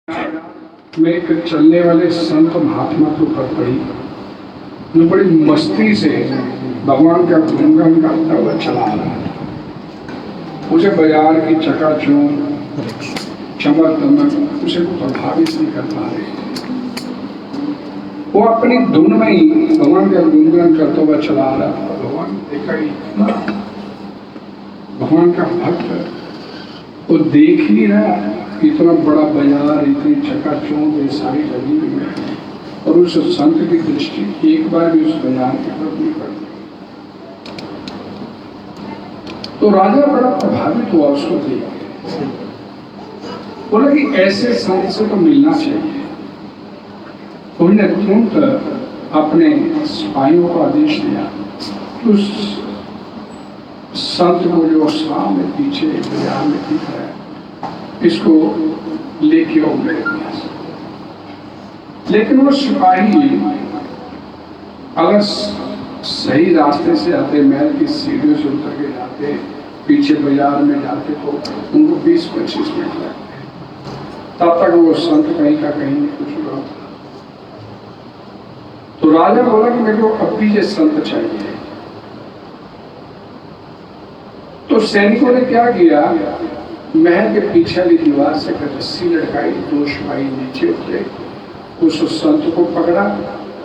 में एक चलने वाले संत महात्मा के ऊपर पड़ी, जो बड़ी मस्ती से भगवान का गुणगान गाता हुआ चला रहा है। उसे बाजार की चकाचौंध, चमक दमक उसे प्रभावित नहीं कर पा रहे। वो अपनी धुन में ही भगवान का गुणगान करता हुआ चला रहा था। भगवान देखा ही भगवान का भक्त वो देख ही नहीं रहा, इतना बड़ा बाजार, इतनी चकाचौंध ये सारी लगी हुई है, और उस संत की दृष्टि एक बार भी उस बाजार की तरफ नहीं पड़ती। तो राजा बड़ा प्रभावित हुआ उसको देख के, बोला कि ऐसे संत से तो मिलना चाहिए। उन्होंने तुरंत अपने सिपाहियों को आदेश दिया कि उस संत को जो सामने पीछे बाजार में दिख रहा है, इसको लेके आओ मेरे पास। लेकिन वो सिपाही अगर सही रास्ते से आते, महल की सीढ़ियों से उतर के जाते, पीछे बाजार में जाते, तो उनको 20-25 मिनट लगते। तब तक वो संत कहीं का कहीं नहीं कुछ हुआ। तो राजा बोला कि मेरे को अब भी ये संत चाहिए। तो सैनिकों ने क्या किया, महल के पीछे वाली दीवार से रस्सी लटकाई, 2 सिपाही नीचे उतरे, उस संत को पकड़ा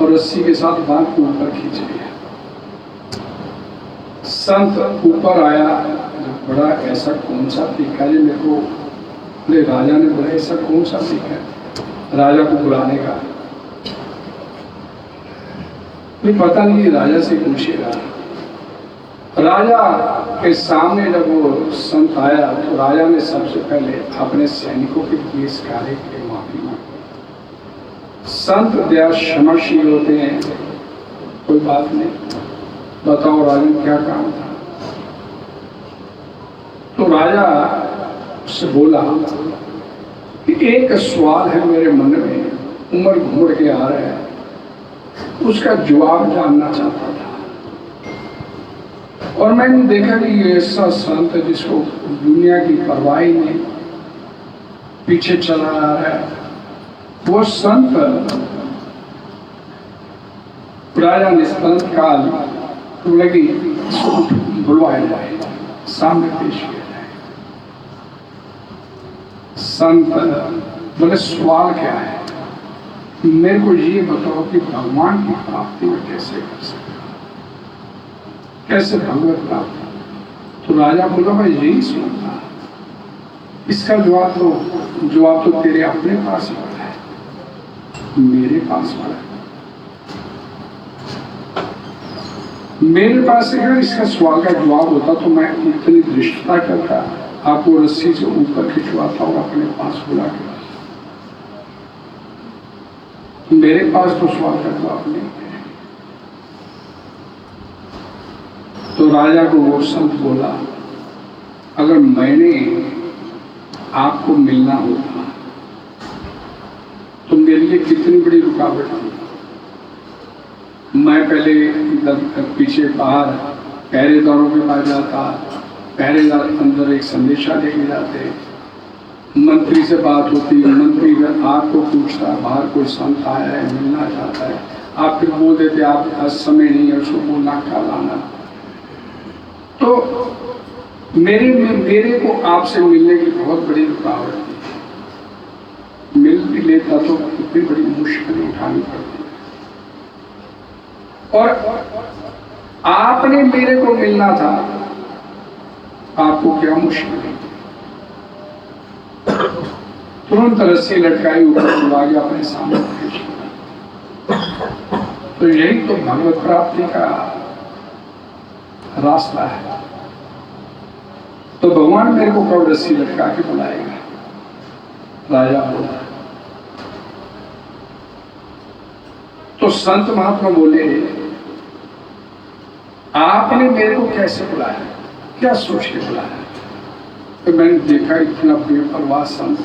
और रस्सी के साथ बांध को ऊपर खींच लिया। संत ऊपर आया, बड़ा ऐसा कौन सा तीखा है मेरे को, राजा ने बोला ऐसा कौन सा तीखा है, राजा को बुलाने का नहीं पता नहीं, राजा से पूछेगा। राजा के सामने जब वो संत आया तो राजा ने सबसे पहले अपने सैनिकों के इस कार्य के माफी मांगी। संत दया क्षमाशील होते हैं, कोई बात नहीं, बताओ राजन क्या काम था। तो राजा से बोला कि एक सवाल है मेरे मन में, उम्र घूर के आ रहा है, उसका जवाब जानना चाहता था। और मैंने देखा कि ये ऐसा संत जिसको दुनिया की परवाह नहीं, पीछे चला आ रहा है, वो संत राजा ने संत काल लगी बुलवाया जाए, सामने पेश किया जाए। संत बोले सवाल क्या है, मेरे को ये बताओ कि भगवान की प्राप्ति में कैसे कर सकते, कैसे भगवत प्राप्त। तो राजा बोला मैं यही सुनता, इसका जवाब तो तेरे अपने पास ही पड़ा है, मेरे पास पड़ा है। मेरे पास अगर इसका सवाल का जवाब होता तो मैं इतनी दृष्टता करता, आपको रस्सी से ऊपर खिंचवाता और अपने पास बुला के। मेरे पास तो सवाल का जवाब नहीं है। तो राजा को वो संत बोला, अगर मैंने आपको मिलना होता तो मेरे लिए कितनी बड़ी रुकावट थी। मैं पहले पीछे बाहर पहरेदारों के पास जाता, पहरेदार अंदर एक संदेशा लेके जाते, मंत्री से बात होती, मंत्री आपको पूछता बाहर कोई संत आया है, मिलना चाहता है, आप फिर बोल देते आप समय नहीं है, उसको बोलना कल आना। तो मेरे को आपसे मिलने की बहुत बड़ी रुकावट थी। मिल भी लेता तो इतनी बड़ी मुश्किल उठानी पड़ती, और आपने मेरे को मिलना था, आपको क्या मुश्किल है। तुरंत रस्सी लटकाई, ऊपर बुला के अपने सामने पेश किया। तो यही तो भगवत प्राप्ति का रास्ता है। तो भगवान मेरे को कब रस्सी लटका के बुलाएगा, राजा बोला। तो संत महात्मा बोले, आपने मेरे को कैसे बुलाया, क्या सोच के बुलाया। तो मैंने देखा इतना बेपरवाह संत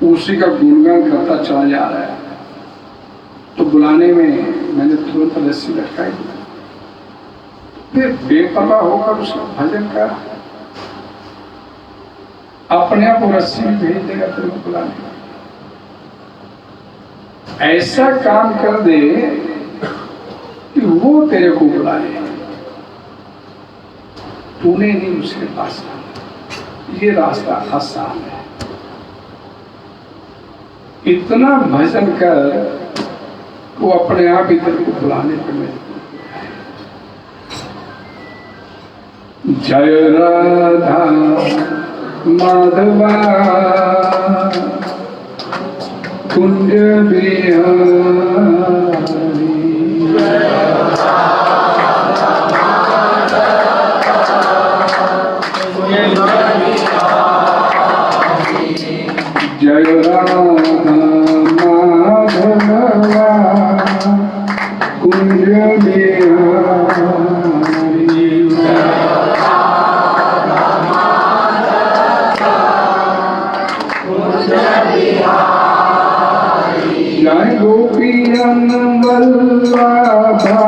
उसी का गुणगान करता चला जा रहा है, तो बुलाने में मैंने तुरंत रस्सी लटकाई। फिर बेपरवाह होकर उसका भजन कर, अपने आप रस्सी भी भेज देगा तेरे को बुलाने। ऐसा काम कर दे कि वो तेरे को बुलाए, तूने नहीं उसके पास आना। ये रास्ता आसान है। इतना भजन कर वो अपने आप ही तेरे को बुलाने पर मिलता। जय राधा माधवा कुंज बिहारी, जय राधा माधवा कुंज बिहारी, जय गोपियन वल्लभा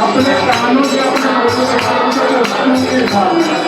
अपने कानों से अपने लोगों के सामने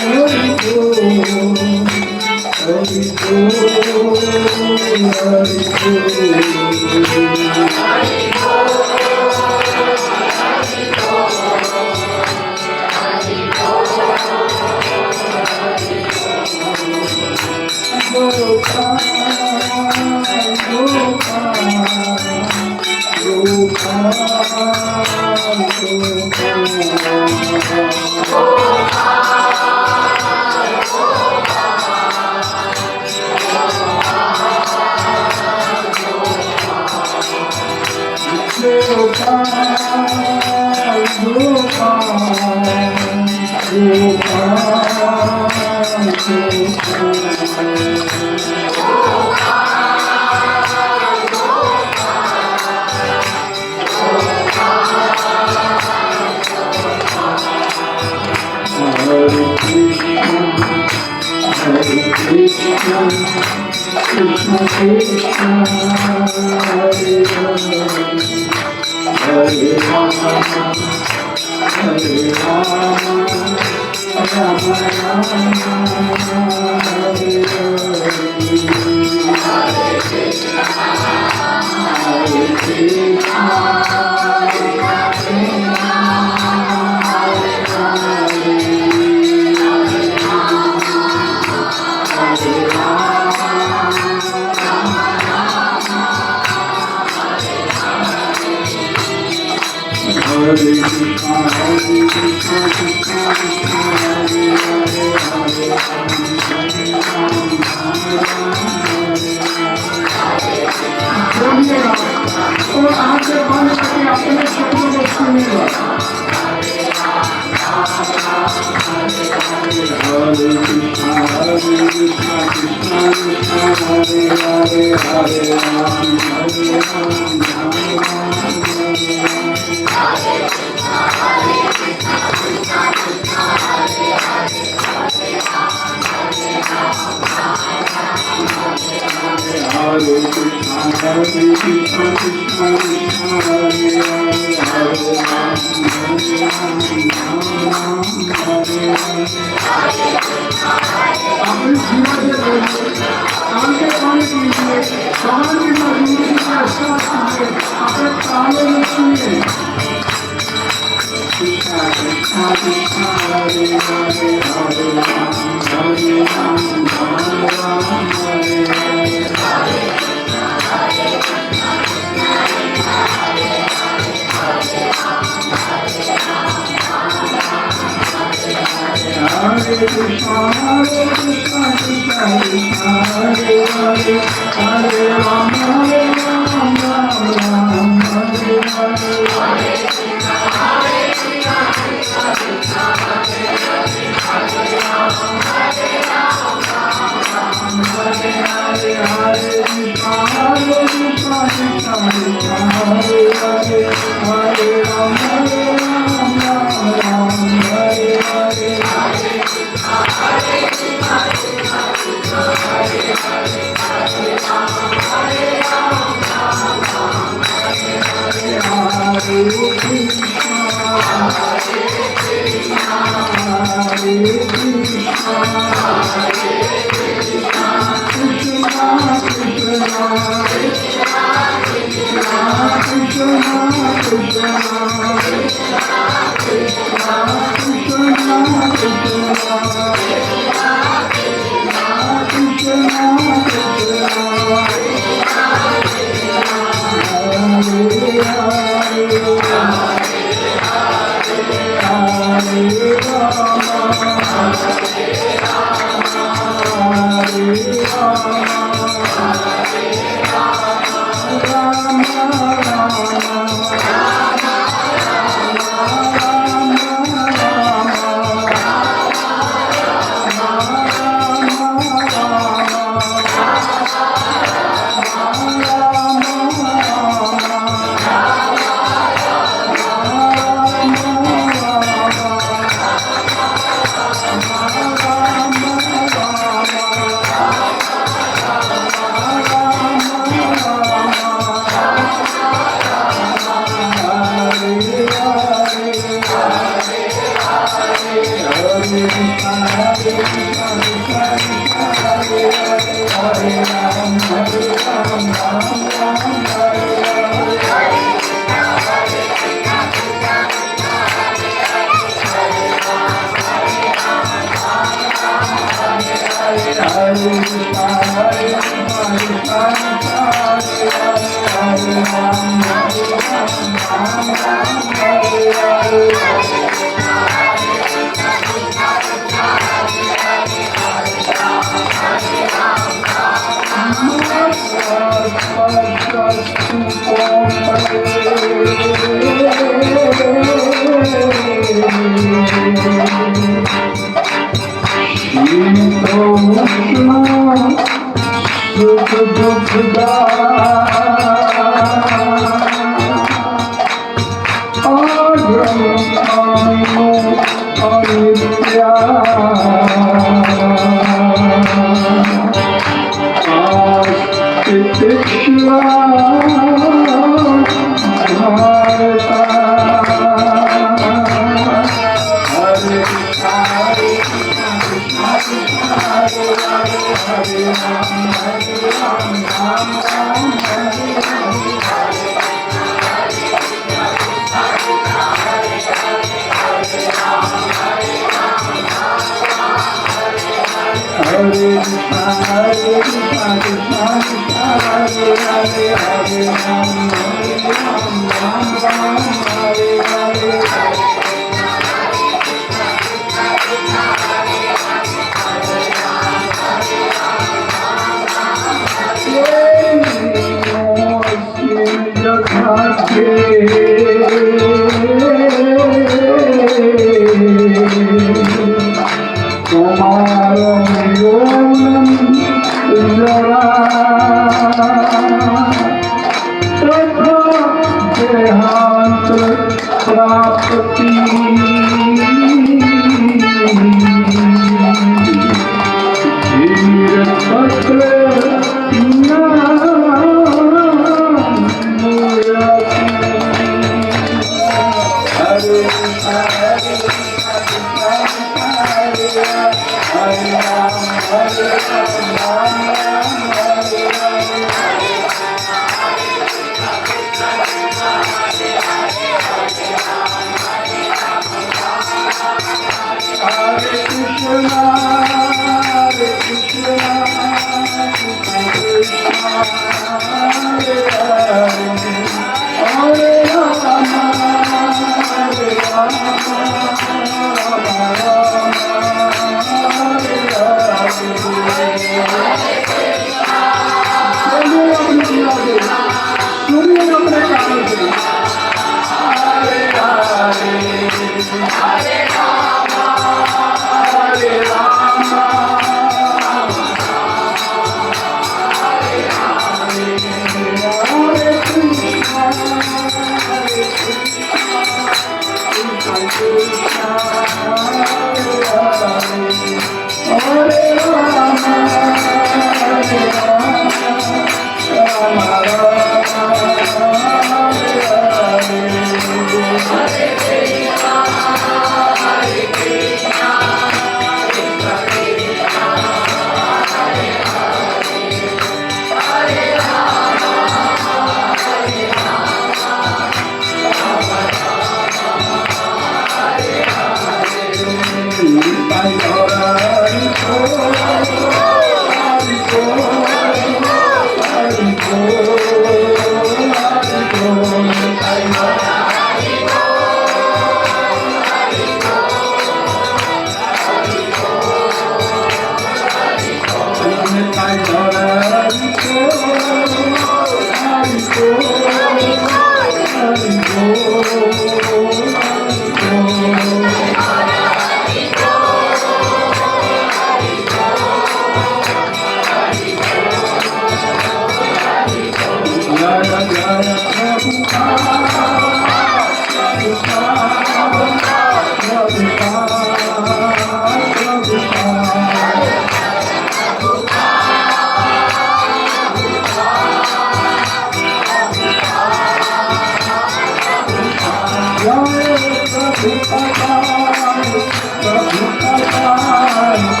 Prabhupada,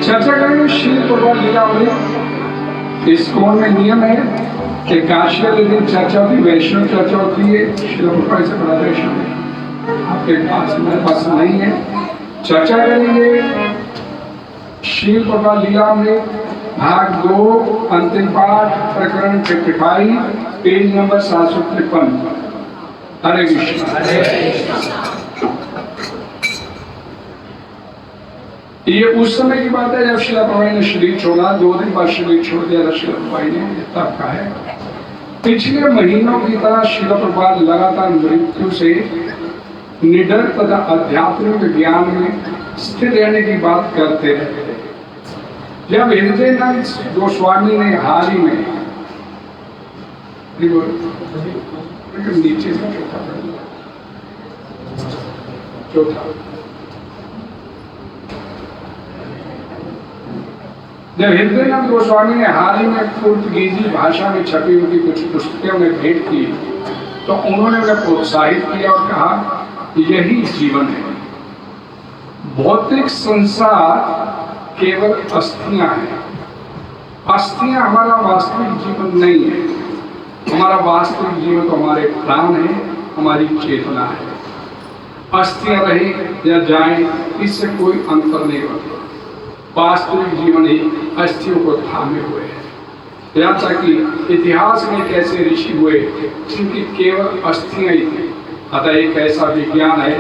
चर्चा करेंगे श्रील प्रभात लीलामृत। इस कोण में नियम है कि काशी वाले दिन चर्चा होती, वैष्णव चर्चा होती है, श्रील प्रभात से बड़ा वैष्णव है आपके पास, मेरे पास नहीं है। चर्चा करेंगे श्रील प्रभात लीलामृत भाग 2 अंतिम पाठ प्रकरण 55 पेज नंबर 753। हरे कृष्ण। ये उस समय की बात है जब शिला प्रभुपाद ने शरीर छोड़ा, 2 दिन बाद शरीर छोड़ दिया शिला प्रभुपाद ने, तब का है। पिछले महीनों की तरह शिला प्रभुपाद लगातार मृत्यु से निडर तथा आध्यात्मिक ज्ञान में स्थिर रहने की बात करते रहते। जब हृदयनाथ गोस्वामी ने हाल ही में नीचे से चौथा जब हृदयनाथ गोस्वामी ने हाल ही में पुर्तगीजी भाषा में छपी उनकी कुछ पुस्तकें उन्हें भेंट की, तो उन्होंने उन्हें प्रोत्साहित किया और कहा यही जीवन है। भौतिक संसार केवल अस्थियां हैं। अस्थियां हमारा वास्तविक जीवन नहीं है। हमारा वास्तविक जीवन तो हमारे प्राण है, हमारी चेतना है। अस्थियां रहे या जाएं, इससे कोई अंतर नहीं होता। वास्तविक जीवन ही अस्थियों को थामे हुए है। यहाँ तक कि इतिहास में एक ऐसे ऋषि हुए जिनकी केवल अस्थियां ही थी। अतः एक ऐसा विज्ञान है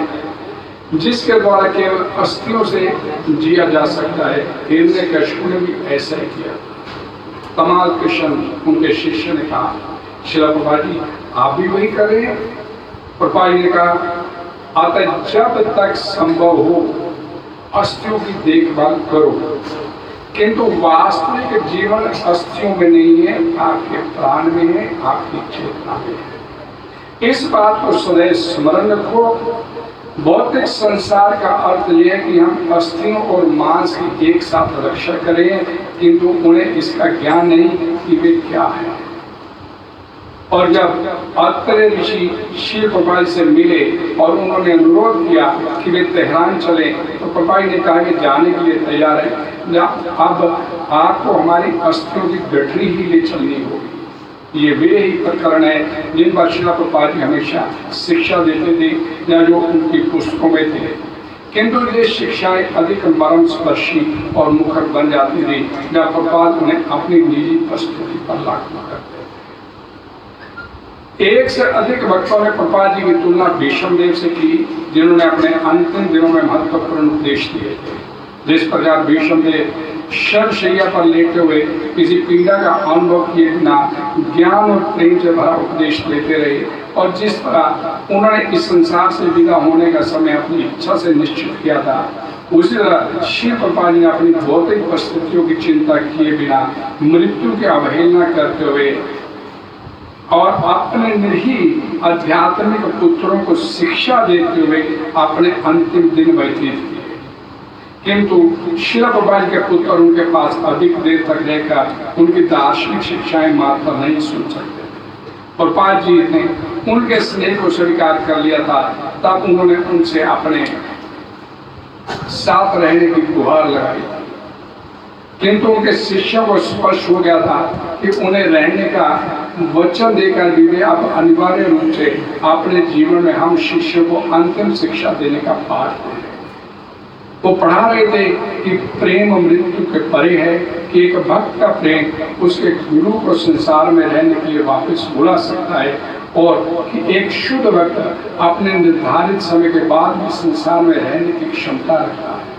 जिसके द्वारा केवल अस्थियों से जिया जा सकता है। हिरण्यकशिपु ने भी ऐसा ही किया। तमाल कृष्ण उनके शिष्य ने कहा श्रील प्रभुपाद जी आप भी वही करें। प्रभुपाद जी ने कहा अतः जब तक संभव हो अस्थियों की देखभाल करो, किंतु वास्तविक जीवन अस्थियों में नहीं है, आपके प्राण में है, आपकी चेतना में है। इस बात को सदैव स्मरण रखो। भौतिक संसार का अर्थ यह है कि हम अस्थियों और मांस की एक साथ रक्षा करें, किंतु उन्हें इसका ज्ञान नहीं कि वे क्या है। और जब अत्रे ऋषि श्रील प्रभुपाद से मिले और उन्होंने अनुरोध किया कि वे तेहरान चले, तो प्रभुपाद ने कहा कि जाने के लिए तैयार है। अब आपको हमारी अस्थियों की गठरी ही ले चलनी होगी। ये वे ही प्रकरण है जिन पर श्रील प्रभुपाद जी हमेशा शिक्षा देते थे या जो उनकी पुस्तकों में थे, किंतु ये शिक्षाएं अधिक मर्म स्पर्शी और मुखर बन जाती थी जब प्रभुपाद उन्हें अपनी निजी प्रस्तुति पर लागू करते। एक से अधिक वक्ताओं ने प्रभुपाद जी की तुलना भीष्मदेव से की, जिन्होंने अपने अंतिम दिनों में महत्वपूर्ण उपदेश दिए थे। जिस प्रकार भीष्मदेव शरशैया पर लेटे हुए किसी पीड़ा का अनुभव किए बिना ज्ञान और प्रेम से भरा उपदेश देते रहे, और जिस तरह उन्होंने इस संसार से विदा होने का समय अपनी इच्छा से निश्चित किया था, उसी तरह श्री प्रभुपाद जी ने अपनी भौतिक परिस्थितियों की चिंता किए बिना मृत्यु की अवहेलना करते हुए और अपने निरीह आध्यात्मिक पुत्रों को शिक्षा देते हुए अपने अंतिम दिन व्यतीत किए। किंतु श्रील प्रभुपाद के पुत्र उनके पास अधिक देर तक रहकर उनकी दार्शनिक शिक्षाएं मात्र नहीं सुन सकते। प्रभुपाद जी ने उनके स्नेह को स्वीकार कर लिया था, तब उन्होंने उनसे अपने साथ रहने की गुहार लगाई। किंतु उनके शिष्यों को स्पष्ट हो गया था कि उन्हें रहने का वचन देकर भी वे अब अनिवार्य रूप से अपने जीवन में हम शिष्यों को अंतिम शिक्षा देने का पाठ दे रहे। वो पढ़ा रहे थे कि प्रेम मृत्यु के परे है, कि एक भक्त का प्रेम उसके गुरु को संसार में रहने के लिए वापस बुला सकता है, और कि एक शुद्ध भक्त अपने निर्धारित समय के बाद भी संसार में रहने की क्षमता रखता है।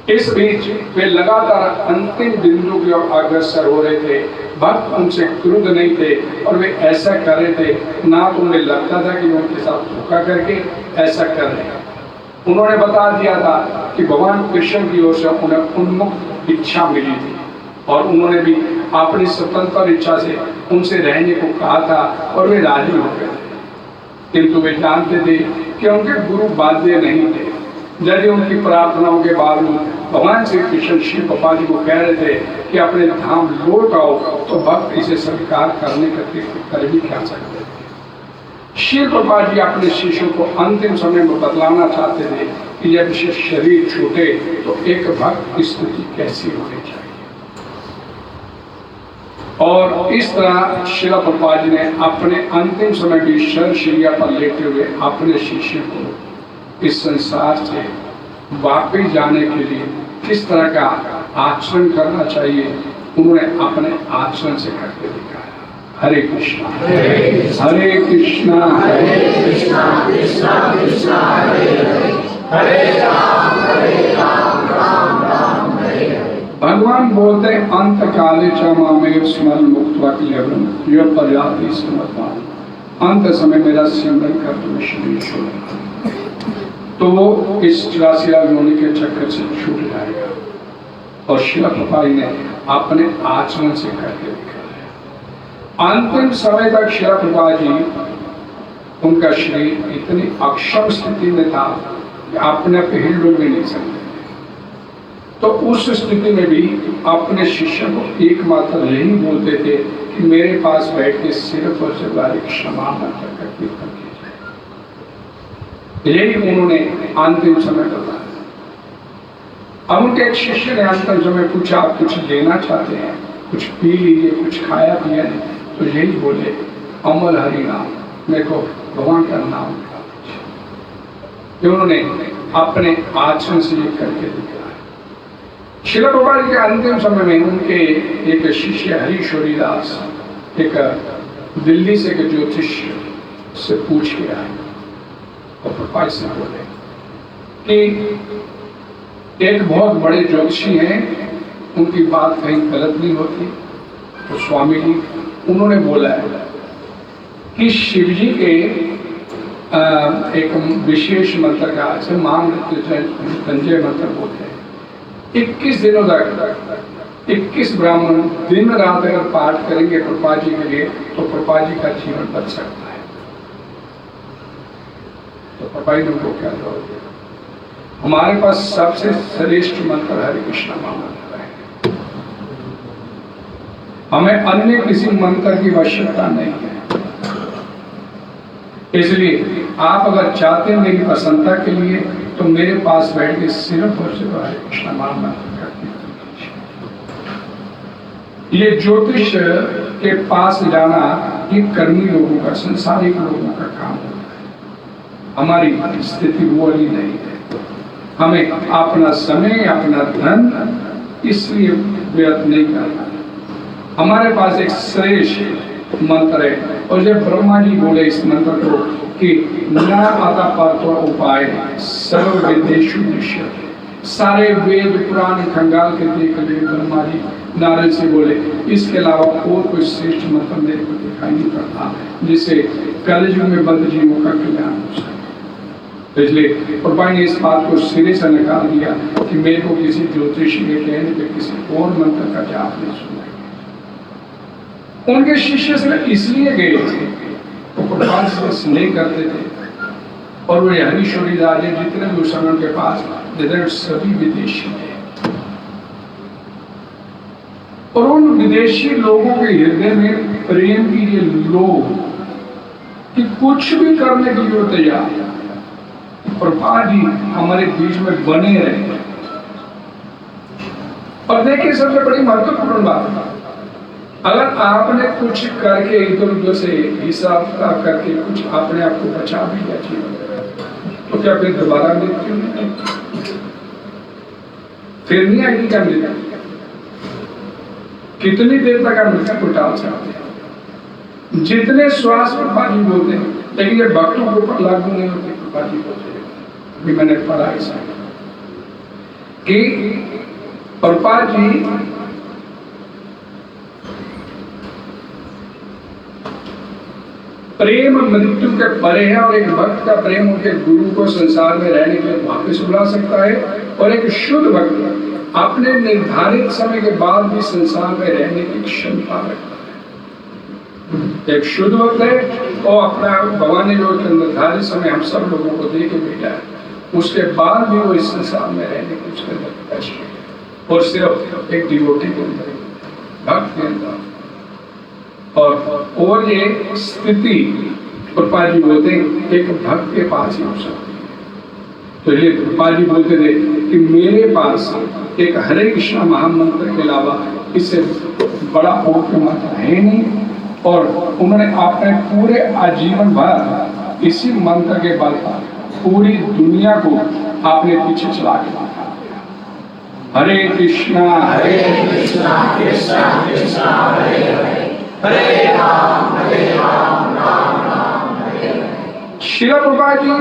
इस बीच वे लगातार अंतिम बिंदु की ओर अग्रसर हो रहे थे। भक्त उनसे क्रुद्ध नहीं थे और वे ऐसा कर रहे थे ना तो उन्हें लगता था कि वे उनके साथ धोखा करके ऐसा कर रहे हैं। उन्होंने बता दिया था कि भगवान कृष्ण की ओर से उन्हें उन्मुक्त इच्छा मिली थी। और उन्होंने भी अपनी स्वतंत्र इच्छा से उनसे रहने को कहा था और वे राजी हो गए थे, किंतु वे जानते थे कि उनके गुरु बाध्य नहीं थे। यदि उनकी प्रार्थनाओं के बावजूद भगवान श्री कृष्ण शिव बाबा जी को कह रहे थे कि अपने धाम लौट आओ, तो भक्त इसे स्वीकार करने कर भी क्या सकते थे। शिव बाबा जी अपने शिष्यों को अंतिम समय में बतलाना चाहते थे कि जब शरीर छूटे तो एक भक्त की स्थिति कैसी होनी चाहिए। और इस तरह शिला प्रभुपाद जी ने अपने अंतिम समय भी शरशैया पर लेटे हुए अपने शिष्य को इस संसार से वापस जाने के लिए किस तरह का आचरण करना चाहिए, उन्होंने अपने आचरण से करके दिखाया। हरे कृष्णा हरे कृष्णा कृष्णा कृष्णा हरे राम राम राम हरे। भगवान बोलते हैं अंत काले च मामेव स्मरण मुक्त्वा क्लेवरम यह पर्याप्ति समर्पण, अंत समय मेरा सिमरन कर तुम शरीर छोड़, तो वो इस 84 योनि के चक्कर से छूट जाएगा। और शिला प्रभुपाद ने अपने आचरण से करके दिखाया। अंतिम समय तक शिला प्रभुपाद जी, उनका शरीर इतनी अक्षम स्थिति में था कि अपने आप हिल भी नहीं सकते। तो उस स्थिति में भी अपने शिष्य को एकमात्र यही बोलते थे कि मेरे पास बैठ के सिर्फ और सिर्फ क्षमा मंत्र का कीर्तन कीजिए। यही उन्होंने अंतिम समय बताया। अब उनके एक शिष्य ने अंतिम समय पूछा, आप कुछ लेना चाहते हैं, कुछ पी लीजिए, कुछ खाया पिया नहीं, तो यही बोले अमल हरि नाम, मेरे को भगवान का नाम लीजिए। उन्होंने अपने आचरण से ये करके दिखाया। शिला प्रभुपाद के अंतिम समय में उनके एक शिष्य हरीश्वरी दास एक दिल्ली से एक ज्योतिष्य से पूछ के आए और प्रभुपाद से बोले कि एक बहुत बड़े ज्योतिषी हैं, उनकी बात कहीं गलत नहीं होती। तो स्वामी जी उन्होंने बोला है कि शिव जी के एक विशेष मंत्र का से महामृत्युंजय मंत्र बोलते हैं। 21 दिनों तक 21 ब्राह्मण दिन रात अगर पाठ करेंगे प्रभुपाद जी के लिए, तो प्रभुपाद जी का जीवन बच सकता है। तो प्रभुपाद जी ने उनको क्या जवाब दिया, हमारे पास सबसे श्रेष्ठ मंत्र हरे कृष्ण महामंत्र है, हमें अन्य किसी मंत्र की आवश्यकता नहीं है। इसलिए आप अगर चाहते हैं मेरी प्रसन्नता के लिए, तो मेरे पास बैठ के सिर्फ और सिर्फ हरे कृष्ण महामंत्र का कीर्तन कीजिए। ये ज्योतिष के पास जाना ये कर्मी लोगों का, संसारिक लोगों का काम होता है। हमारी स्थिति वो वाली नहीं है। हमें अपना समय, अपना धन इसलिए व्यर्थ नहीं करना। हमारे पास एक श्रेष्ठ मंत्र है, और जब ब्रह्मा जी बोले इस मंत्र को कि न आता पात्र उपाय सर्व वेदेषु दृश्यते, सारे वेद पुराण खंगाल के देख लिए ब्रह्मा जी नारद से बोले इसके अलावा और कोई श्रेष्ठ मंत्र मेरे को दिखाई नहीं पड़ता जिससे कलयुग में बद्ध जीवों का कल्याण हो सके। तो इसलिए प्रभुपाद ने इस बात को सिरे से निकाल दिया कि मेरे को किसी ज्योतिषी के कहने पे किसी और मंत्र का जाप नहीं सुना। उनके शिष्य से इसलिए गए थे, वो प्रभुपाद से स्नेह करते थे, और वो हरीश्वरी राजे जितने भी उस समय के पास सभी विदेशी थे। और उन विदेशी लोगों के हृदय में प्रेम की ये लोग कि कुछ भी करने के लिए तैयार, प्रभुपाद जी हमारे बीच में बने रहे। और देखिए सबसे बड़ी महत्वपूर्ण बात, अगर आपने कुछ करके इधर उधर से हिसाब किताब करके कुछ अपने आप को बचा भी लिया जीवन, तो क्या फिर दोबारा मृत्यु नहीं, फिर नहीं आएगी क्या मृत्यु? कितनी देर तक आप मृत्यु को टाल सकते हैं? जितने श्वास प्रभुपाद जी बोलते हैं, लेकिन ये भक्तों के ऊपर लागू नहीं होते। प्रभुपाद जी बोलते हैं, अभी मैंने पढ़ा ऐसा कि प्रभुपाद जी प्रेम मृत्यु के परे है, और एक भक्त का प्रेम उनके गुरु को संसार में रहने के लिए वापस बुला सकता है। और एक शुद्ध भक्त अपने निर्धारित समय के बाद भी संसार में रहने की क्षमता रखता है। एक शुद्ध वक्त है और अपना भगवान ने जो निर्धारित समय हम सब लोगों को दे के भेजा है, उसके बाद भी वो इस संसार में रहने की उसके अंदर कैपेसिटी है। और सिर्फ एक डिवोटी के अंदर, भक्त के अंदर। और ये स्थिति प्रभुपाद जी बोलते हैं एक भक्त के पास ही हो सकती है। तो ये प्रभुपाद जी बोलते थे कि मेरे पास एक हरे कृष्ण महामंत्र के अलावा इससे बड़ा और कोई मंत्र है नहीं। और उन्होंने अपने पूरे आजीवन भर इसी मंत्र के बल पर पूरी दुनिया को आपने पीछे चला के दिखा दिया। हरे कृष्णा कृष्णा कृष्णा हरे हरे, हरे राम राम राम हरे हरे। श्रील प्रभुपाद जी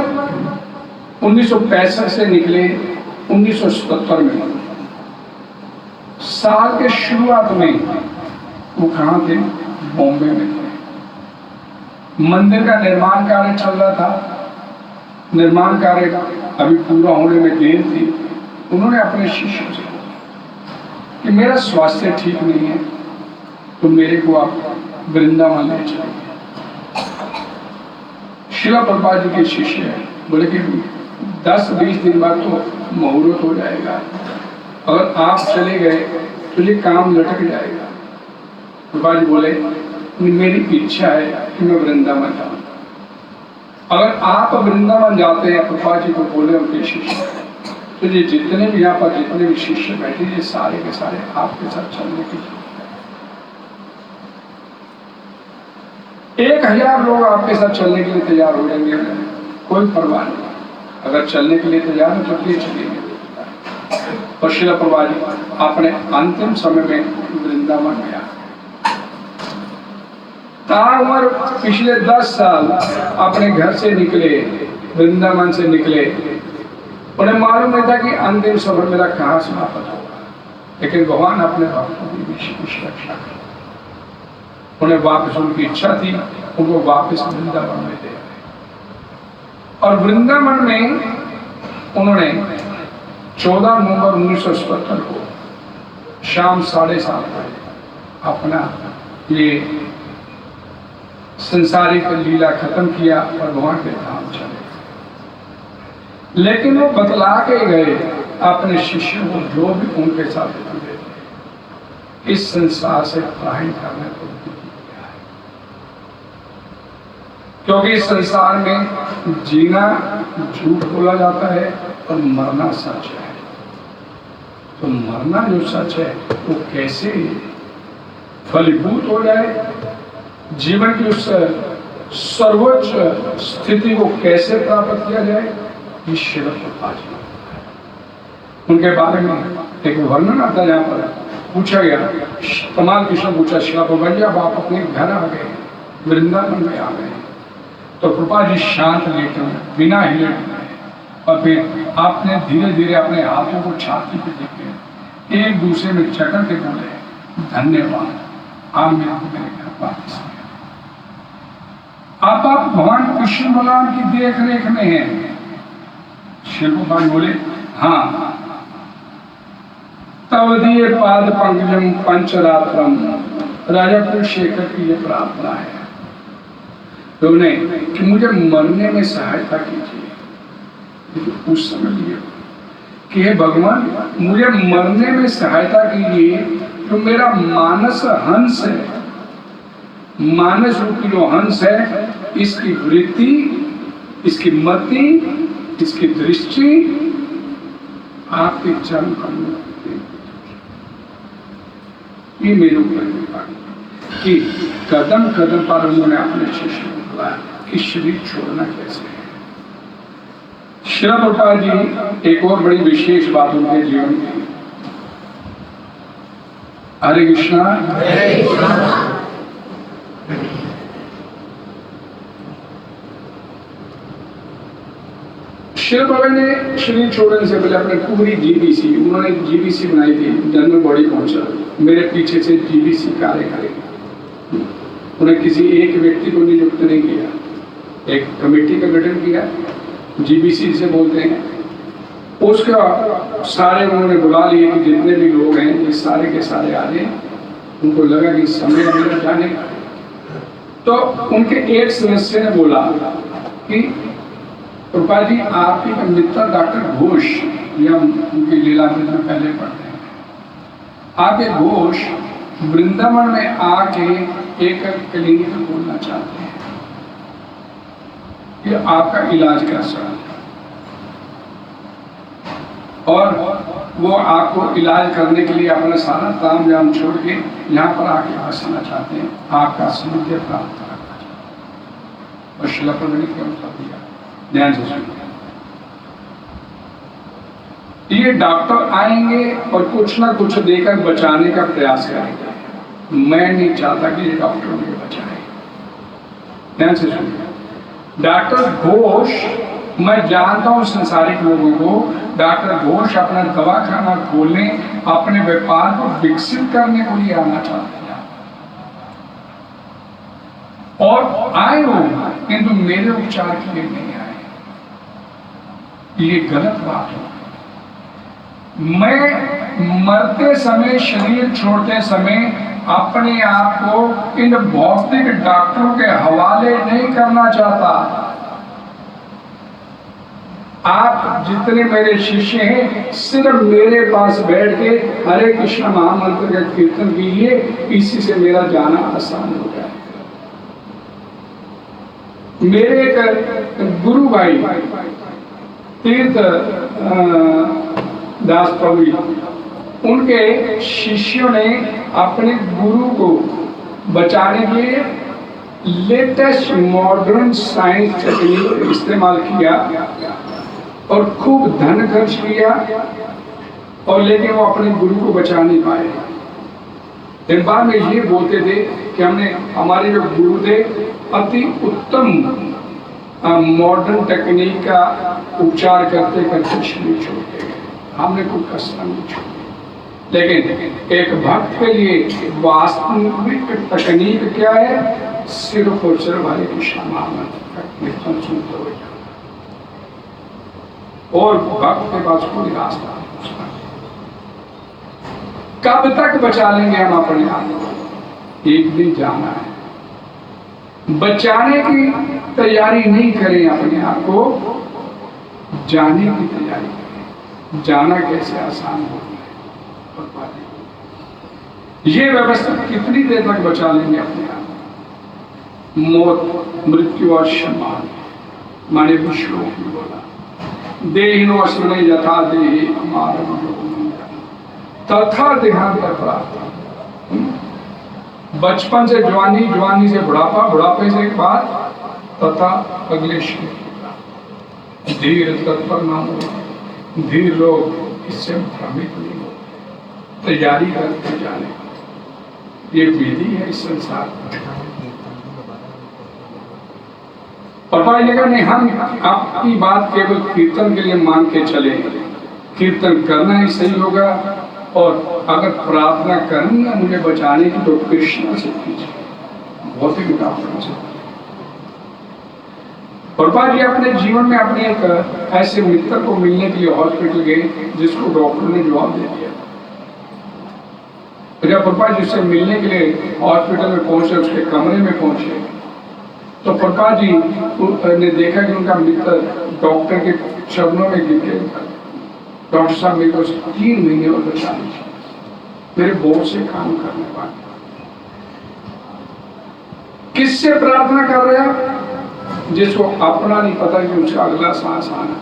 1965 से निकले 1977 में। साल के शुरुआत में वो कहाँ थे? बॉम्बे में थे। मंदिर का निर्माण कार्य चल रहा था। निर्माण कार्य अभी पूरा होने में देर थी। उन्होंने अपने शिष्यों से कि मेरा स्वास्थ्य ठीक नहीं है, तो मेरे को आप वृंदावन ले चलिए। श्रील प्रभुपाद जी के शिष्य है, बोले कि 10-20 दिन बाद तो मुहूर्त हो जाएगा, अगर आप चले गए तो ये काम लटक जाएगा। प्रभुपाद जी बोले मेरी इच्छा है कि मैं वृंदावन जाऊं। अगर आप वृंदावन जाते हैं, प्रभुपाद जी को बोले उनके शिष्य, तो ये जितने भी यहाँ पर जितने भी शिष्य बैठे ये सारे के सारे आपके साथ चलने की 1000 लोग आपके साथ चलने के लिए तैयार हो जाएंगे, कोई परवाह नहीं। अगर चलने के लिए तैयार है तो फिर चलेंगे। और श्रील प्रभुपाद जी अपने अंतिम समय में वृंदावन गया। ताउम्र पिछले 10 साल अपने घर से निकले, वृंदावन से निकले। उन्हें मालूम नहीं था कि अंतिम समय मेरा कहाँ समाप्त होगा, लेकिन भगवान अपने भक्तों की विशेष रक्षा की। उन्हें वापस उनकी इच्छा थी, उनको वापस वृंदावन में दे। और वृंदावन में उन्होंने 14 नवंबर 1977 को शाम 7:30 बजे अपना ये संसारिक लीला खत्म किया और भगवान के धाम चले। लेकिन वो बतला के गए अपने शिष्यों को, जो भी उनके साथ जुड़े थे, इस संसार से पलायन करने को किया है। क्योंकि इस संसार में जीना झूठ बोला जाता है और मरना सच है। तो मरना जो सच है वो कैसे फलीभूत हो जाए, जीवन की उस सर्वोच्च स्थिति को कैसे प्राप्त किया जाए, ये श्रील प्रभुपाद जी। उनके बारे में एक वर्णन आता है। यहाँ पर पूछा गया, कमाल कृष्ण पूछा, श्रील प्रभुपाद जी अब आप अपने घर आ गए, वृंदावन में आ गए। तो प्रभुपाद जी शांत लेटे बिना हिले और फिर आपने धीरे धीरे अपने हाथों को छाती पे देखे एक दूसरे में चटक के बोले, धन्यवाद, आप मेरे घर वापस आए। आप भगवान कृष्ण भगवान की देख रेख में हैं। श्रील प्रभुपाद बोले हाँ। तब दिए पाद पंकजम पंचरात्रम, राजा कुलशेखर की ये प्रार्थना है तो उन्हें कि मुझे मरने में सहायता कीजिए। तो उस समय लिए कि हे भगवान मुझे मरने में सहायता कीजिए, तो मेरा मानस हंस है, मानस रूपी जो हंस है, इसकी वृत्ति, इसकी मति, इसकी दृष्टि आपके चरण कमलों ये मेरे ऊपर कि कदम कदम पर उन्होंने अपने शिष्य को बताया कि शरीर छोड़ना कैसे है। श्रील प्रभुपाद जी एक और बड़ी विशेष बात उनके जीवन की। हरे कृष्णा श्रील प्रभुपाद ने शरीर छोड़ने से पहले अपने पूरी जीबीसी, उन्होंने जीबीसी बनाई थी, जनरल बॉडी काउंसिल, मेरे पीछे से जीबीसी कार्य करेगी। उन्हें किसी एक व्यक्ति को नियुक्त नहीं किया, एक कमेटी का गठन किया, जीबीसी से बोलते हैं, उसका सारे उन्होंने बुला लिए कि जितने भी लोग हैं ये सारे के सारे आ जाए। उनको लगा कि समय मिल जाने का। तो उनके एक सदस्य ने बोला कि कृपा जी आपके मित्र डॉक्टर घोष, या उनकी लीलामृत में पहले पढ़ते हैं, आपके घोष वृंदावन में आके एक क्लिनिक खोलना चाहते हैं, ये आपका इलाज कर सकते, और वो आपको इलाज करने के लिए अपना सारा ताम जाम छोड़ के यहाँ पर आके बसना चाहते हैं, आपका सानिध्य प्राप्त करना चाहते हैं। और शिला प्रभु क्या उत्तर दिया, ध्यान से सुनिए। ये डॉक्टर आएंगे और कुछ ना कुछ देकर बचाने का प्रयास करेंगे। मैं नहीं चाहता कि ये डॉक्टर मुझे बचाए। ध्यान से सुनिए। डॉक्टर घोष, मैं जानता हूं संसारिक लोगों को, डॉक्टर घोष अपना दवाखाना खोलने, अपने व्यापार को विकसित करने को लिए आना चाहते हैं, और आए हो किंतु मेरे उपचार के लिए नहीं आए। ये गलत बात है। मैं मरते समय, शरीर छोड़ते समय अपने आप को इन भौतिक डॉक्टरों के हवाले नहीं करना चाहता। आप जितने मेरे शिष्य हैं सिर्फ मेरे पास बैठ के हरे कृष्ण महामंत्र का कीर्तन कीजिए, इसी से मेरा जाना आसान हो जाए। मेरे एक गुरु भाई तीर्थ दास प्रभु, उनके शिष्यों ने अपने गुरु को बचाने के लिए लेटेस्ट मॉडर्न साइंस टेक्निक इस्तेमाल किया और खूब धन खर्च किया, और लेकिन वो अपने गुरु को बचा नहीं पाए। दिन बाद में ये बोलते थे कि हमने, हमारे जो गुरु थे अति उत्तम मॉडर्न टेक्निक का उपचार करते करते शरीर छोड़ गए, हमने कोई कसर नहीं छोड़ी। लेकिन एक भक्त के लिए वास्तविक तकनीक क्या है? सिर्फ और सिर्फ हरे कृष्ण महामंत्र का कीर्तन सुनते हुए, और भक्त के पास कोई रास्ता नहीं। कब तक बचा लेंगे हम अपने आप को? एक दिन जाना है। बचाने की तैयारी नहीं करें अपने आप को, जाने की तैयारी करें। जाना कैसे आसान हो गया, ये व्यवस्था कितनी देर तक बचा लेंगे अपने आप? मौत, मृत्यु और सम्मान, माने विश्व की बोला देहिनो असुने यथा देहि मारम तथा देहांत प्राप्त। बचपन से जवानी, जवानी से बुढ़ापा, बुढ़ापे से एक बात, तथा अगले शरीर। धीर तत्पर ना हो, धीर लोग इससे भ्रमित नहीं हो, तैयारी करते जाने। ये विधि है इस संसार में। और पाइएगा नहीं, हम आपकी बात केवल कीर्तन के लिए मान के चले, कीर्तन करना ही सही होगा, और अगर प्रार्थना करनी है मुझे बचाने की तो कृष्ण से कीजिए, भौतिक डॉक्टर से। प्रभा जी अपने जीवन में अपने एक ऐसे मित्र को मिलने के लिए हॉस्पिटल गए, जिसको डॉक्टर ने जवाब दे दिया। जब प्रभा जी से मिलने के लिए हॉस्पिटल में पहुंचे, उसके कमरे में पहुंचे, तो प्रभा जी ने देखा कि उनका मित्र डॉक्टर के चरणों में गिर के, डॉक्टर साहब मेरे को 3 महीने और बचा लीजिए, मेरे बहुत से काम करने वाले। किससे प्रार्थना कर रहे हैं? जिसको अपना नहीं पता कि उसका अगला सांस आना।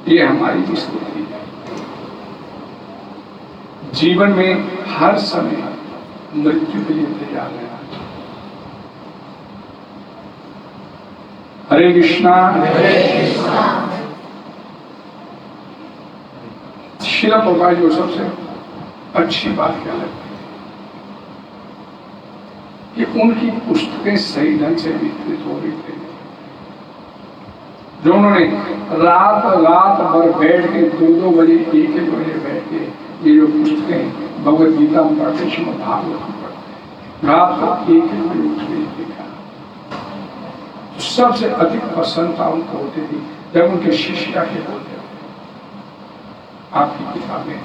ये हमारी स्थिति है। जीवन में हर समय मृत्यु के लिए तैयार रहना चाहिए। हरे कृष्णा। शिला प्रभुपाद जी को सबसे अच्छी बात क्या लगती है कि उनकी पुस्तकें सही ढंग से वितरित हो रही थी। जो उन्होंने रात भर बैठ के 2-2 बजे 1-1 बजे बैठ के ये जो पुस्तकें भगवद गीता में पढ़ते, श्रीमद् भागवत में पढ़ते, रात को 1-1 बजे उठ के देखा। सबसे अधिक प्रसन्नता उनको होती थी जब उनके शिष्य आके बोलते हैं आपकी किताबें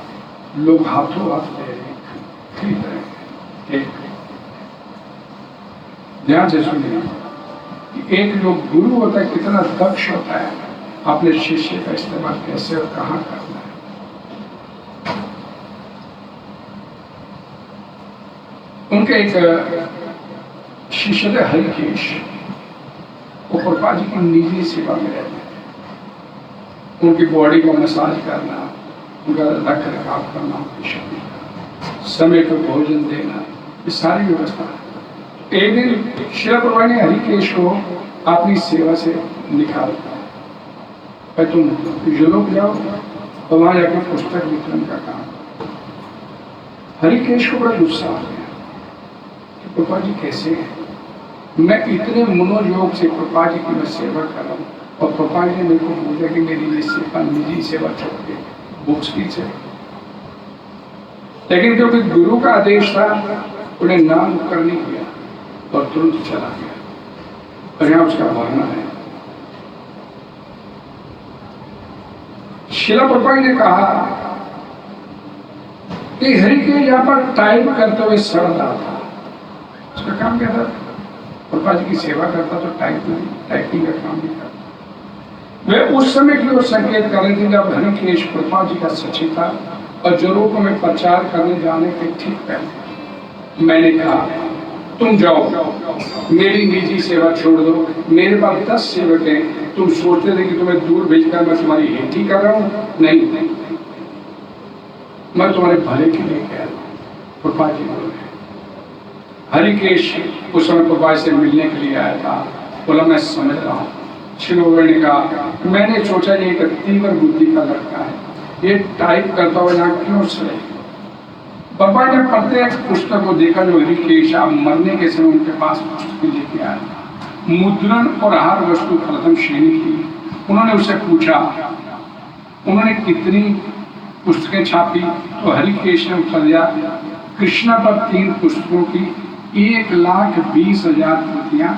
लोग हाथों हाथ ले रहे हैं, खरीद रहे हैं। ध्यान से सुनिए कि एक जो गुरु होता है कितना दक्ष होता है अपने शिष्य का इस्तेमाल कैसे और कहाँ करना है। उनके एक शिष्य थे हरिकेश, वो प्रभुपाद जी की निजी सेवा में रहते थे। उनकी बॉडी को मसाज करना, उनका रख रखाव करना, उनकी शरीर का समय पर भोजन देना, ये सारी व्यवस्था। एक दिन श्रील प्रभुपाद ने हरिकेश को अपनी सेवा से निकाल दिया, तुम यूरोप जाओ और वहां जाकर पुस्तक वितरण का काम। हरिकेश को बड़ा गुस्सा आ गया कि प्रभुपाद जी कैसे हैं, मैं इतने मनोयोग से प्रभुपाद जी की मैं सेवा कर रहा हूँ और प्रभुपाद जी ने मेरे को बोला कि मेरी ये सेवा निजी सेवा छोड़ के बुक्स की सेवा। लेकिन क्योंकि गुरु का आदेश था उन्हें नाम करने किया और तुरंत चला गया। और यहाँ उसका वर्णन है। श्रील प्रभुपाद ने कहा कि हरिकेश यहाँ पर टाइप करते हुए सड़ रहा था। उसका काम क्या था? प्रभुपाद जी की सेवा करता तो टाइपिंग का काम भी करता। वे उस समय की ओर संकेत कर रहे थे जब हरिकेश प्रभुपाद जी का सचिव था और यूरोप में प्रचार करने जाने के ठीक पहले मैंने कहा तुम जाओ, मेरी निजी सेवा छोड़ दो, मेरे पास 10 सेवक हैं, तुम सोचते थे कि तुम्हें दूर भेजकर मैं तुम्हारी हेठी कर रहा हूँ? नहीं, मैं तुम्हारे भले के लिए कह रहा हूँ। प्रभुपाद जी बोले। हरिकेश उस समय प्रभुपाद से मिलने के लिए आया था, बोला मैं समझ रहा हूँ। श्री प्रभुपाद ने कहा मैंने सोचा ये एक तीव्र बुद्धि का लड़का है, ये टाइप करता हुआ यहाँ क्यों चले। बाबा ने पढ़ते एक पुस्तक को देखा जो हरिकेश आप मरने के समय उनके पास पुस्तक लेके आया था, मुद्रण और आहार वस्तु प्रथम श्रेणी की। उन्होंने उसे पूछा उन्होंने कितनी पुस्तकें छापी, तो हरिकेश ने उत्तर दिया कृष्णा पर 3 पुस्तकों की 1,20,000 प्रतियां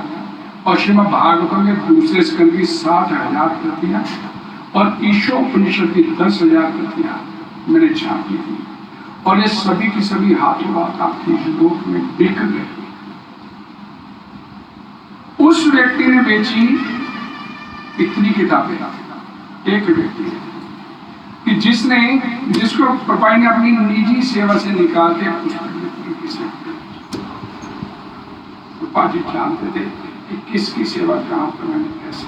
और श्रीमद् भागवतम में दूसरे स्कंद की 60,000 प्रतियां और ईशोपनिषद की 10,000 प्रतियां मैंने छापी थी और ये सभी की सभी हाथों हाथ आपके यूरोप में बिक गई। उस व्यक्ति ने बेची इतनी किताबें, एक व्यक्ति कि जिसको प्रभुपाद ने अपनी निजी सेवा से निकाल के पुस्तक प्रभुपाद जी जानते थे कि किसकी सेवा कहाँ पर मैंने कैसे।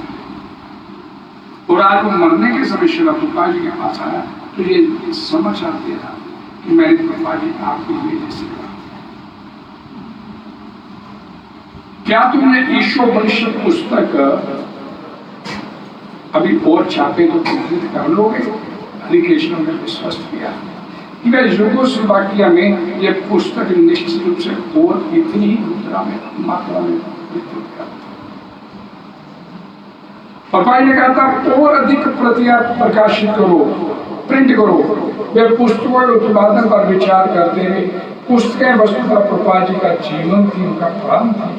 और आज वो मरने के समय श्रील प्रभुपाद जी के पास आया तो ये समाचार दे रहा कि मैंने प्रभुपाद जी आपकी निजी सेवा। क्या तुमने ईशोपनिषद पुस्तक अभी और छापे तो कंप्लीट कर लोगे? हरिकेश ने विश्वस्त किया कि मैं युगोस्लोवाकिया में यह पुस्तक निश्चित रूप से और इतनी मात्रा में प्रभुपाद ने कहा था और अधिक प्रतियां प्रकाशित करो, प्रिंट करो। वे पुस्तकों के उत्पादन पर विचार करते हुए पुस्तकें वस्तुतः प्रभुपाद जी का जीवन थी, उनका प्राण थी।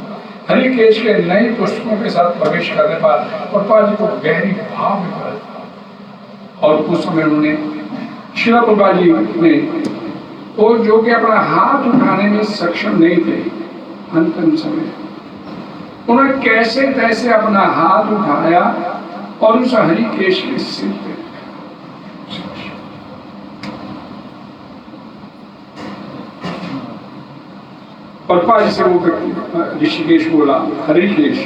हरिकेश के नई पुस्तकों के साथ प्रवेश करने पर प्रभुपाद जी को गहरी भाव में और उस समय उन्होंने श्रील प्रभुपाद जी ने और जो कि अपना हाथ उठाने में सक्षम नहीं थे, अंतिम समय उन्होंने कैसे तैसे अपना हाथ उठाया और उस हरिकेश के सिर पे प्रभुपाद जी से वो ऋषिकेश बोला हरिकेश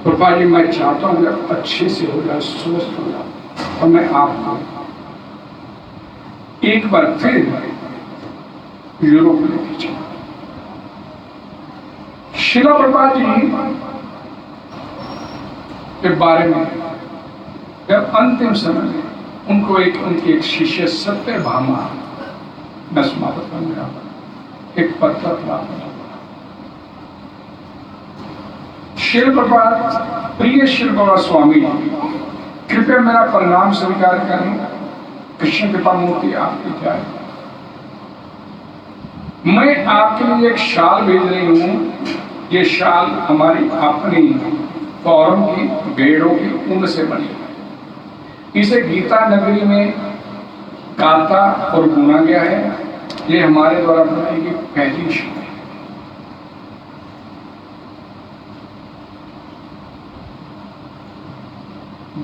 प्रभुपाद जी मैं चाहता हूँ कि अच्छे से हो जाए, स्वस्थ हो जाए और मैं आपको एक बार फिर यूरोप लेके चला। श्रील प्रभुपाद जी के बारे में जब अंतिम समय में उनको उनके एक शिष्य सत्यभामा मैं समाप्त कर गया एक पत्र प्राप्त हुआ। श्रील प्रभुपाद प्रिय श्रील प्रभुपाद स्वामी कृपया मेरा प्रणाम स्वीकार करें, कृष्ण कृपा मूर्ति आपकी जाए। मैं आपके लिए एक शाल भेज रही हूं। ये शाल हमारी अपनी फॉरम की भेड़ों की ऊन से बनी है। इसे गीता नगरी में गाथा और गुना गया है। ये हमारे द्वारा बनाई गई पहली शिव है।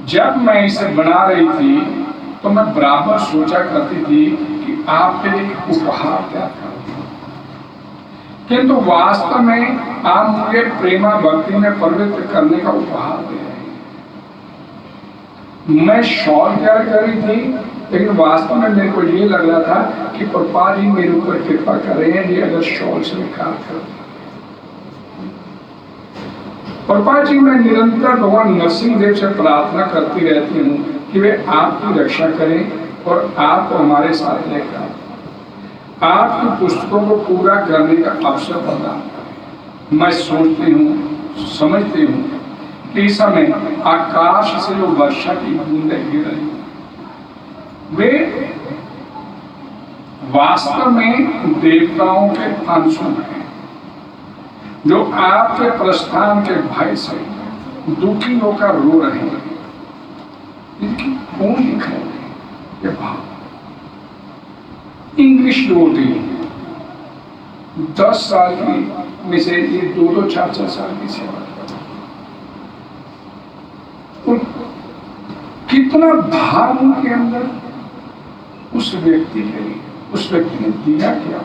जब मैं इसे बना रही थी तो मैं बराबर सोचा करती थी कि आपके लिए एक उपहार क्या करूं, किंतु वास्तव में आप मुझे प्रेमा भक्ति में पवित्र करने का उपहार दे रहे हैं। मैं शॉल तैयार कर रही थी, लेकिन वास्तव में मेरे को ये लग रहा था कि प्रभुपाद जी मेरे ऊपर कृपा कर रहे हैं, ये अगर शॉल स्वीकार कर। प्रभुपाद जी, मैं निरंतर भगवान नरसिंह देव से प्रार्थना करती रहती हूँ कि वे आपकी रक्षा करें और आपको हमारे साथ लेकर आपकी पुस्तकों को पूरा करने का अवसर प्रदान करें। मैं सोचती हूँ, समझती हूँ कि इस समय आकाश से जो वर्षा की बूंदें गिर रही वे वास्तव में देवताओं के अंश हैं, जो आपके प्रस्थान के भय से दुखी होकर रो रहे हैं। इनकी कौन लिख रहे हैं ये भाव? इंग्लिश डोटी 10 साल की में से ये 2-2, 4-4 साल की सेवा कर, कितना भाव उनके अंदर उस व्यक्ति के लिए, उस व्यक्ति ने दिया क्या?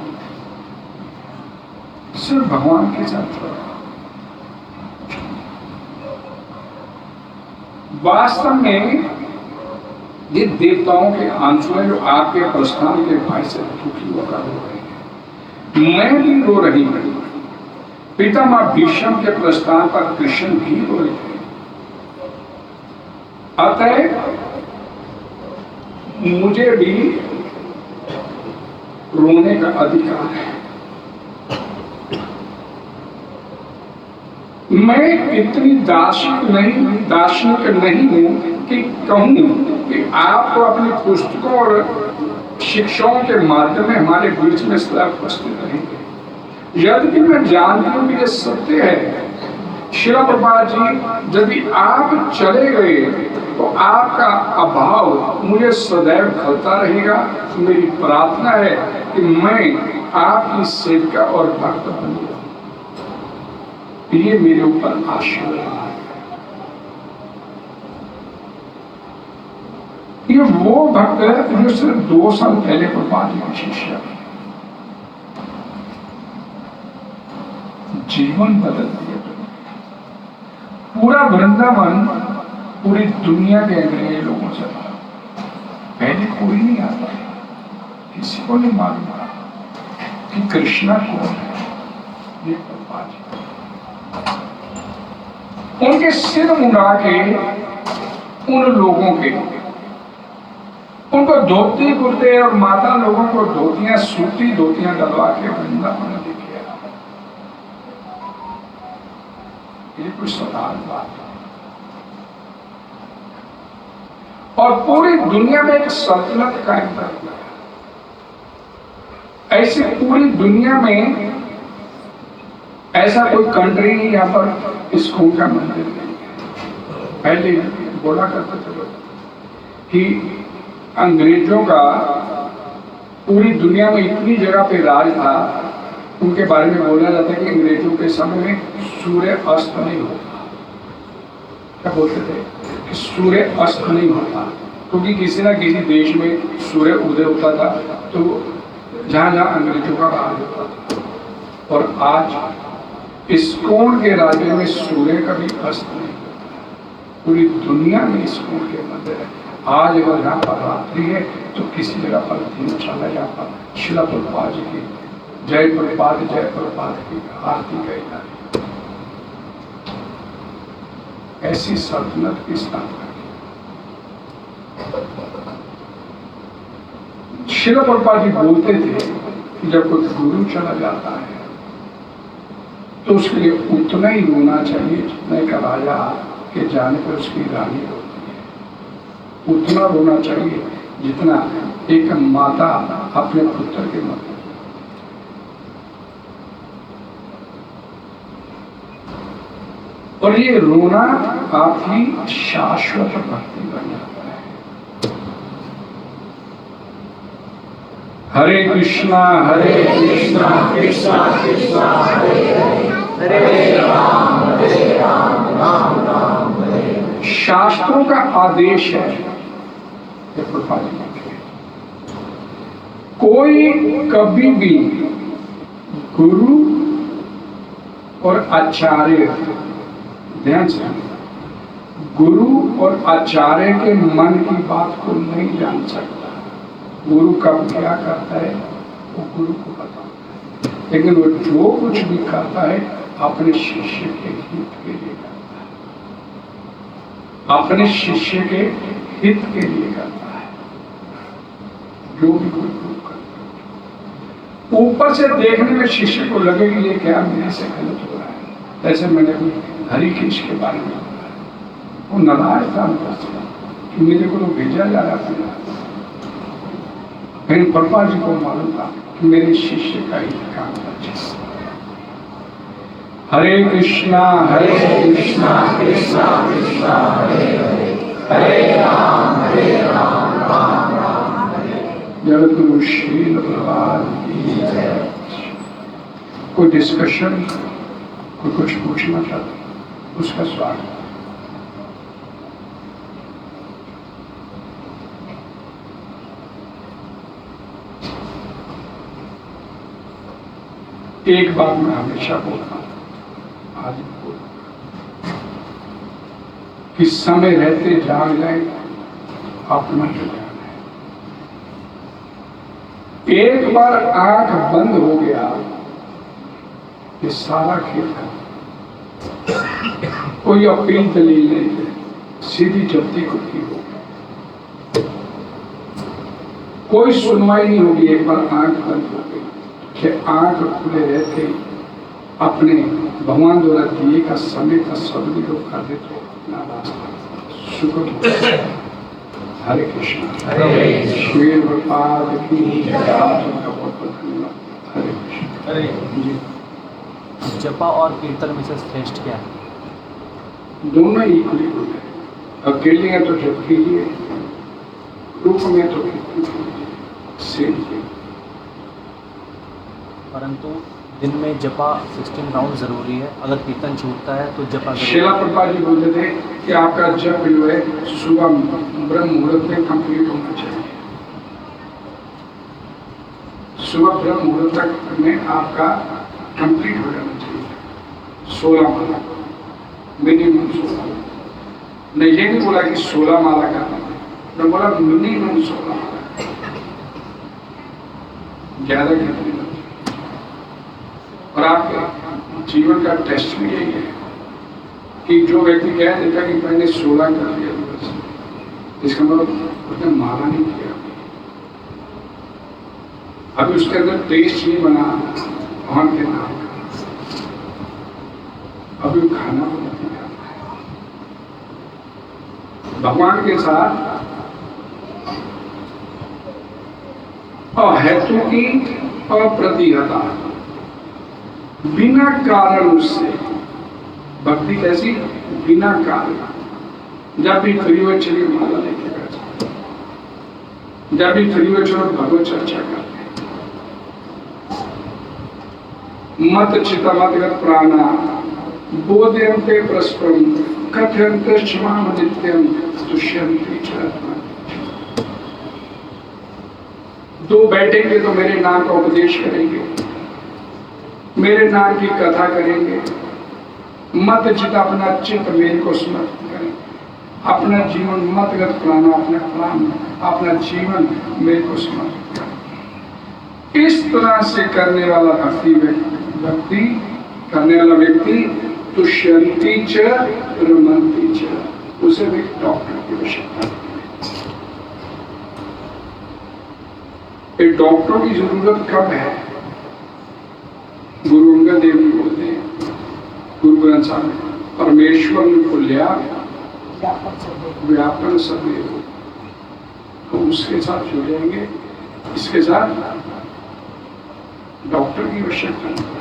सिर्फ भगवान के साथ वास्तव में ये देवताओं के आंसू हैं, जो आपके प्रस्थान के भय से दुखी होकर रो रहे हैं। मैं भी रो रही हूं। पितामह भीष्म के प्रस्थान पर कृष्ण भी रो रहे थे। अतः मुझे भी रोने का अधिकार है। मैं इतनी दार्शनिक नहीं हूं कि कहूं कि आपको अपनी पुस्तकों और शिक्षाओं के माध्यम में हमारे बीच में सदा उपस्थित रहेंगे। यद्यपि मैं जानती हूं कि यह सत्य है, श्रील प्रभुपाद जी, यदि आप चले गए तो आपका अभाव मुझे सदैव खलता रहेगा। मेरी प्रार्थना है कि मैं आपकी सेविका और भक्त बन जाऊं। ये मेरे ऊपर आशीर्वाद है। ये वो भक्त है जो सिर्फ 2 साल पहले प्रभुपाद जी की शिष्या, जीवन बदल दिया। पूरा वृंदावन पूरी दुनिया के अंग्रेज लोगों से पहले कोई नहीं आता, किसी को नहीं मालूम कि कृष्णा कौन है। ये प्रभुपाद जी उनके सिर मुंडा के उन लोगों के, उनको धोती कुर्ते और माता लोगों को धोतियां, सूती धोतियां डलवा के वृंदावन लेके आया। ये कुछ साधारण बात है। और पूरी दुनिया में एक सल्तनत कायम कर दिया। ऐसी पूरी दुनिया में ऐसा कोई कंट्री नहीं यहाँ पर इस्कॉन का मंदिर नहीं है। पहले बोला करता चलो कि अंग्रेजों का पूरी दुनिया में इतनी जगह पे राज था, उनके बारे में बोला जाता है कि अंग्रेजों के समय में सूर्य अस्त नहीं होता। क्या बोलते थे कि सूर्य अस्त नहीं होता, क्योंकि किसी ना किसी देश में सूर्य उदय होता था, तो जहां जहां अंग्रेजों का राज होता था। और आज इस्कॉन के राज्य में सूर्य का भी अस्त नहीं होता। पूरी दुनिया में इस्कॉन के मंदिर है। आज अगर यहाँ पर रात्रि है तो किसी जगह पर धर्मशाला, यहाँ पर श्रील प्रभुपाद जी की जय प्रभुपाद की आरती गाई जा रही है। ऐसी सल्तनत की स्थापना की। श्रील प्रभुपाद जी बोलते थे कि जब कोई गुरु चला जाता है तो उसके लिए उतना ही रोना चाहिए जितना एक राजा के जाने पर उसकी रानी रोती है। उतना रोना चाहिए जितना एक माता अपने पुत्र के मरने। और ये रोना आपकी शाश्वत भक्ति बन जाता है। हरे कृष्णा कृष्णा कृष्णा हरे हरे, हरे राम राम राम हरे। शास्त्रों का आदेश है, कोई कभी भी गुरु और आचार्य, ध्यान से, गुरु और आचार्य के मन की बात को नहीं जान सकता। गुरु कब क्या करता है वो गुरु को पता है, लेकिन वो जो कुछ भी करता है अपने शिष्य के हित के लिए करता है, अपने शिष्य के हित के लिए करता है। जो भी गुरु करता है, ऊपर से देखने में शिष्य को लगे कि ये क्या मेरे से गलत हो रहा है। ऐसे मैंने हरिकेश के बारे में, वो नाराज था कि मेरे को तो भेजा जा रहा था, लेकिन प्रभा जी को मालूम था कि मेरे शिष्य का ही काम अच्छा। हरे कृष्णा कृष्णा कृष्णा हरे हरे, हरे राम राम राम हरे। जगतगुरु श्रील प्रभुपाद की जय। कोई डिस्कशन, कोई कुछ पूछना चाहता, उसका स्वागत। एक बात मैं हमेशा बोलता हूँ, आज बोलूं कि समय रहते जाग जाए अपना जो जाना है। एक बार आंख बंद हो गया ये सारा खेल खत्म। कोई अपील दलील नहीं, सीधी जब्ती होती होगी, कोई सुनवाई नहीं होगी। एक बार आंख बंद हो गई कि आंख खुले रहते अपने भगवान द्वारा दिए का समय का सदुपयोग कर दे तो अपना रास्ता शुक्र। हरे कृष्ण, श्री प्रभुपाद की जय। हरे कृष्ण। जपा और कीर्तन में से श्रेष्ठ क्या है? दोनों इक्वली गुड है। अकेले हैं तो जप कीजिए, ग्रुप में तो कीर्तन सेम। परंतु दिन में जपा 16 राउंड जरूरी है, अगर कीर्तन छूटता है तो जपा। शिला प्रभुपाद जी बोलते थे कि आपका जप जो है सुबह ब्रह्म मुहूर्त में कंप्लीट होना चाहिए। सुबह ब्रह्म मुहूर्त तक में आपका कंप्लीट हो जाना चाहिए। 16 माला मिनिमम 16। नहीं ये नहीं बोला कि 16 माला करना, मैं बोला मिनिमम 16 माला, ज्यादा करनी। और आपके जीवन का टेस्ट भी यही है कि जो व्यक्ति कह देता कि मैंने 16 कर लिया बस, इसका मतलब उसने माला नहीं किया, अभी उसके अंदर टेस्ट नहीं बना भगवान के नाम का, अभी खाना नहीं खाना है भगवान के साथ। अहेतु की अप्रतिहता, बिना कारण उससे भक्ति कैसी? बिना कारण। जब भी फ्री हुए चलिए माला लेके बैठ, जब भी फ्री हुए चलो भगवत चर्चा करते, मत चिता मत प्राणा बोधयन्ते परस्परम कथयन्ते क्षमाम नित्यम तुष्यन्ते च। दो बैठेंगे तो मेरे नाम का उपदेश करेंगे, मेरे नाम की कथा करेंगे, मत चित अपना चित्त मेरे को समर्पित करें, अपना जीवन मतगत प्राण, अपने प्राण अपना जीवन मेरे को समर्पित करें। इस तरह से करने वाला भक्ति करने वाला व्यक्ति तुष्यन्ति च रमन्ति च, उसे भी डॉक्टर की आवश्यकता है। एक डॉक्टर की जरूरत कब है? गुरु अंगद देव जी बोलते हैं गुरु ग्रंथ साहब में, परमेश्वर ने खुलिया व्यापन सदैव, तो उसके साथ जुड़ेंगे, इसके साथ डॉक्टर की आवश्यकता नहीं,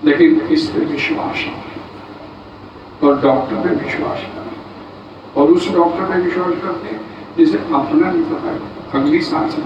लेकिन इस पे विश्वास और डॉक्टर पे विश्वास करें, और उस डॉक्टर पे विश्वास करते हैं जिसे अपना नहीं पता अगली सांस में